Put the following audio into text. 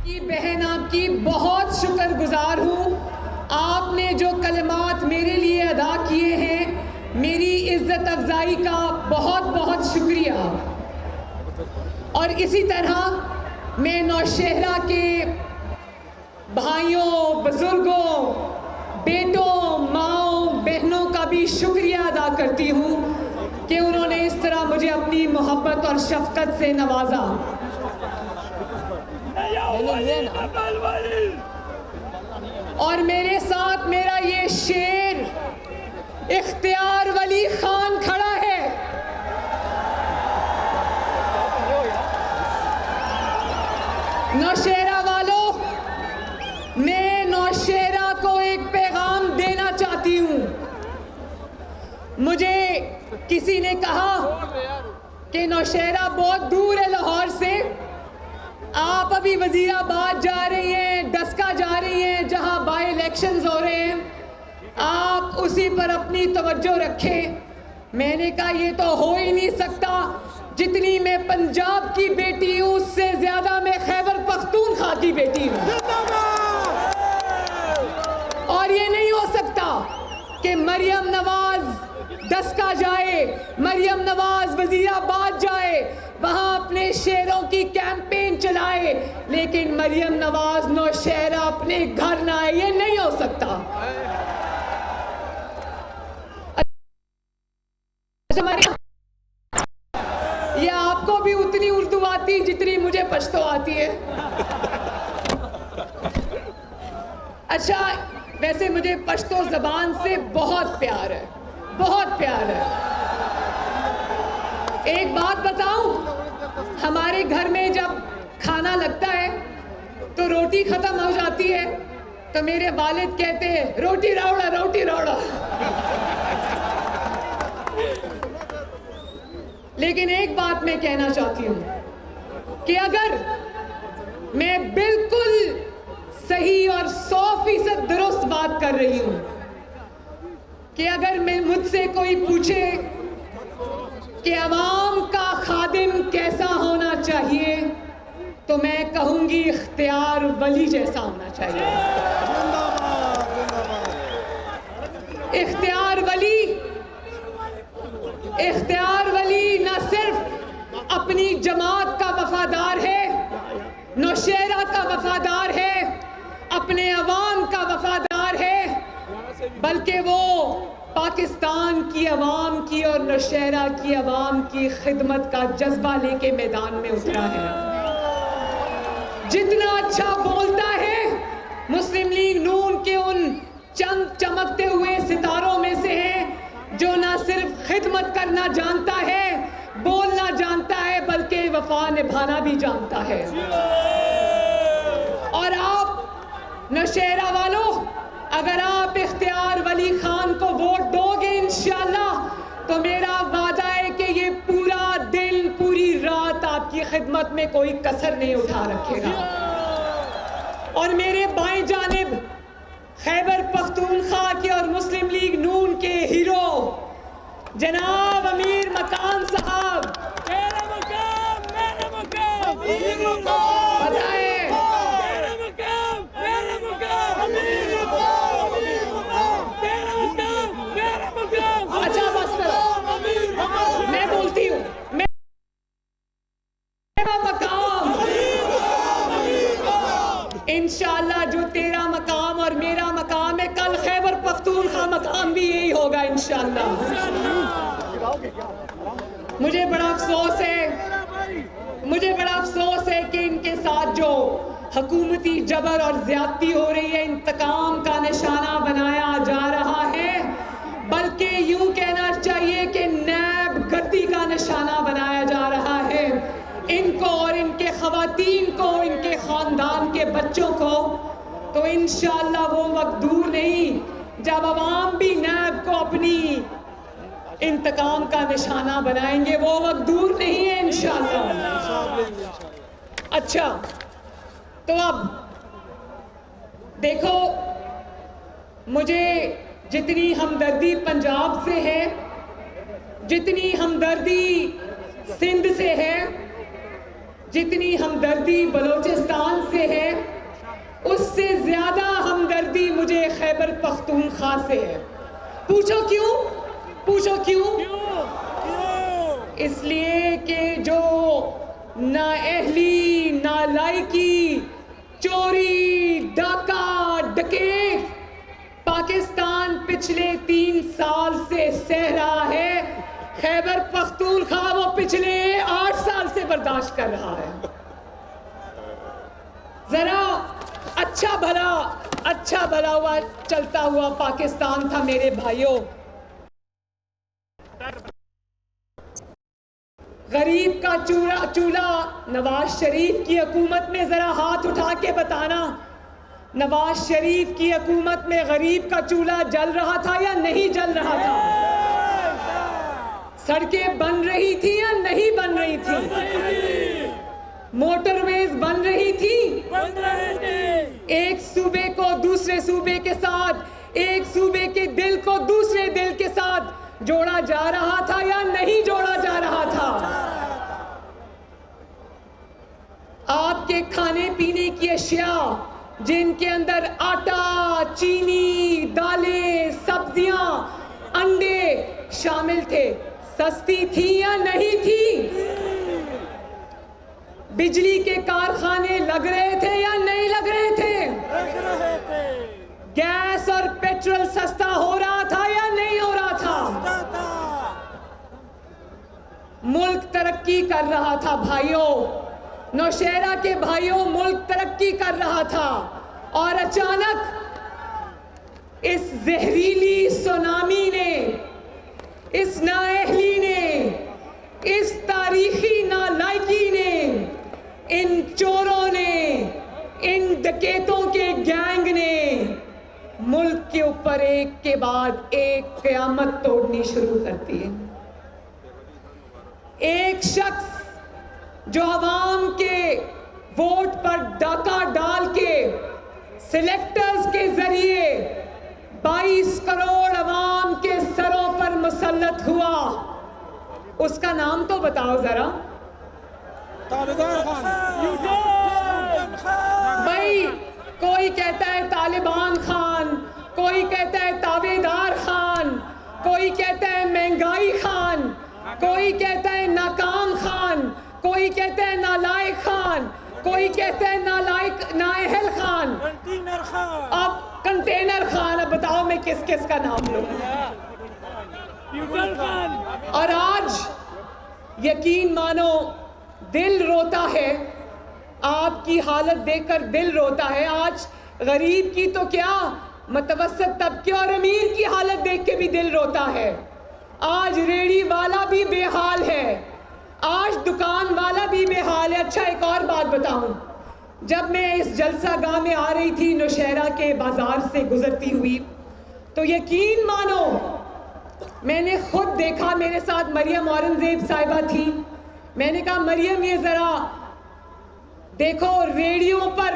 की बहन आपकी बहुत शुक्रगुजार हूँ। आपने जो कलमात मेरे लिए अदा किए हैं, मेरी इज्जत अफजाई का बहुत बहुत शुक्रिया। और इसी तरह मैं नौशहरा के भाइयों, बुजुर्गों, बेटों, माओं, बहनों का भी शुक्रिया अदा करती हूँ कि उन्होंने इस तरह मुझे अपनी मोहब्बत और शफकत से नवाजा। और मेरे साथ मेरा ये शेर इख्तियार वली खान खड़ा है। नौशहरा वालों, मैं नौशहरा को एक पैगाम देना चाहती हूँ। मुझे किसी ने कहा कि नौशहरा बहुत दूर है लाहौर से, आप अभी वजीराबाद जा रही हैं, डस्का जा रही हैं, जहां बाई इलेक्शंस हो रहे हैं, आप उसी पर अपनी तवज्जो रखें। मैंने कहा ये तो हो ही नहीं सकता, जितनी मैं पंजाब की बेटी हूँ उससे ज्यादा मैं खैबर पख्तूनख्वा की बेटी हूँ। और ये नहीं हो सकता कि मरियम नवाज डस्का जाए, मरियम नवाज वजीराबाद जाए, वहां अपने शेरों की कैंपेन चलाए, लेकिन मरियम नवाज नौशहरा अपने घर ना आए। ये नहीं हो सकता। ये आपको भी उतनी उर्दू आती जितनी मुझे पश्तो आती है। अच्छा, वैसे मुझे पश्तो जबान से बहुत प्यार है, बहुत प्यार है। एक बात बताऊं, हमारे घर में जब खाना लगता है तो रोटी खत्म हो जाती है तो मेरे वालिद कहते हैं रोटी रावड़ा, रोटी रावड़ा। लेकिन एक बात मैं कहना चाहती हूं कि अगर मैं बिल्कुल सही और 100% दुरुस्त बात कर रही हूं कि अगर मैं मुझसे कोई पूछे कि अवाम का खादिम कैसा होना चाहिए, तो मैं कहूंगी इख्तियार वली जैसा होना चाहिए। इख्तियार वली न सिर्फ अपनी जमात का वफादार है, नौशहरा का वफादार है, अपने अवाम का वफादार है, बल्कि वो पाकिस्तान की अवाम की और नौशहरा की अवाम की खिदमत का जज्बा लेके मैदान में उतरा है। जितना अच्छा बोलता है, मुस्लिम लीग नून के उन चंद चमकते हुए सितारों में से है जो ना सिर्फ खिदमत करना जानता है, बोलना जानता है, बल्कि वफा निभाना भी जानता है। और आप नौशहरा वालों, अगर आप इख्तियार वली खान को वोट दोगे इंशाअल्लाह, तो मेरा वादा है कि ये पूरा दिन, पूरी रात आपकी खिदमत में कोई कसर नहीं उठा रखेगा। और मेरे बाएं जानिब खैबर पख्तूनख्वा के और मुस्लिम लीग नून के हीरो जनाब अमीर मकाम साहब, बताएं इंशाअल्लाह जो तेरा मकाम और मेरा मकाम है, कल खैबर पख्तूनख्वा मकाम भी यही होगा इंशाअल्लाह। मुझे बड़ा अफसोस है कि इनके साथ जो हुकूमती जबर और ज्यादती हो रही है, इंतकाम का निशाना बनाया जा रहा है, बल्कि यूं कहना चाहिए कि नैब गर्दी का निशाना बनाया जा रहा है। इनको और इनके खवातीन को, इनके खानदान के बच्चों को, तो इंशाअल्लाह वो वक्त दूर नहीं जब अवाम भी नैब को अपनी इंतकाम का निशाना बनाएंगे। वो वक्त दूर नहीं है इंशाअल्लाह। अच्छा, तो अब देखो, मुझे जितनी हमदर्दी पंजाब से है, जितनी हमदर्दी सिंध से है, जितनी हमदर्दी बलोचिस्तान से है, उससे ज्यादा हमदर्दी मुझे खैबर पख्तूनख्वा से है। पूछो क्यों? पूछो क्यों? इसलिए कि जो नाअहली, नालायकी, चोरी, डाका, डकैत पाकिस्तान पिछले 3 साल से सह रहा है, खैबर पख्तूनख्वा वो पिछले 8 साल से बर्दाश्त कर रहा है। जरा अच्छा भला हुआ चलता हुआ पाकिस्तान था मेरे भाइयों। गरीब का चूल्हा नवाज शरीफ की हुकूमत में, जरा हाथ उठा के बताना, नवाज शरीफ की हुकूमत में गरीब का चूल्हा जल रहा था या नहीं जल रहा था? सड़कें बन रही थी या नहीं बन रही थी? मोटरवेज बन रही थी? एक सूबे को दूसरे सूबे के साथ, एक सूबे के दिल को दूसरे दिल के साथ जोड़ा जा रहा था या नहीं जोड़ा जा रहा था? आपके खाने पीने की अशिया जिनके अंदर आटा, चीनी, दालें, सब्जियां, अंडे शामिल थे, सस्ती थी या नहीं थी? बिजली के कारखाने लग रहे थे या नहीं लग रहे थे? लग रहे थे। गैस और पेट्रोल सस्ता हो रहा था या नहीं हो रहा था? मुल्क तरक्की कर रहा था भाइयों, नौशहरा के भाइयों, मुल्क तरक्की कर रहा था। और अचानक इस जहरीली सुनामी ने, इस नाअहली ने, इस तारीखी नालायकी ने, इन चोरों ने, इन डकैतों के गैंग ने मुल्क के ऊपर एक के बाद एक क़यामत तोड़नी शुरू कर दी है। एक शख्स जो अवाम के वोट पर डाका डाल के सिलेक्टर्स के जरिए 22 करोड़ अवाम के सरों पर मुसल्लत हुआ, उसका नाम तो बताओ जरा। भाई, कोई कहता है तालिबान खान, कोई कहता है ताबेदार खान, कोई कहता है महंगाई खान, कोई कहता है नाकाम खान, कोई कहता है नालायक खान, कोई कहता है नाअहल खान, कंटेनर खान। अब कंटेनर खान। अब बताओ मैं किस किस का नाम लूं? और आज यकीन मानो दिल रोता है, आपकी हालत देखकर दिल रोता है। आज गरीब की तो क्या, मतवसत तबके और अमीर की हालत देख के भी दिल रोता है। आज रेड़ी वाला भी बेहाल है, आज दुकान वाला भी बेहाल है। अच्छा, एक और बात बताऊं, जब मैं इस जलसा गाह में आ रही थी, नौशहरा के बाजार से गुजरती हुई, तो यकीन मानो मैंने खुद देखा, मेरे साथ मरियम औरंगजेब साहिबा थी। मैंने कहा, मरियम ये जरा देखो, रेडियो पर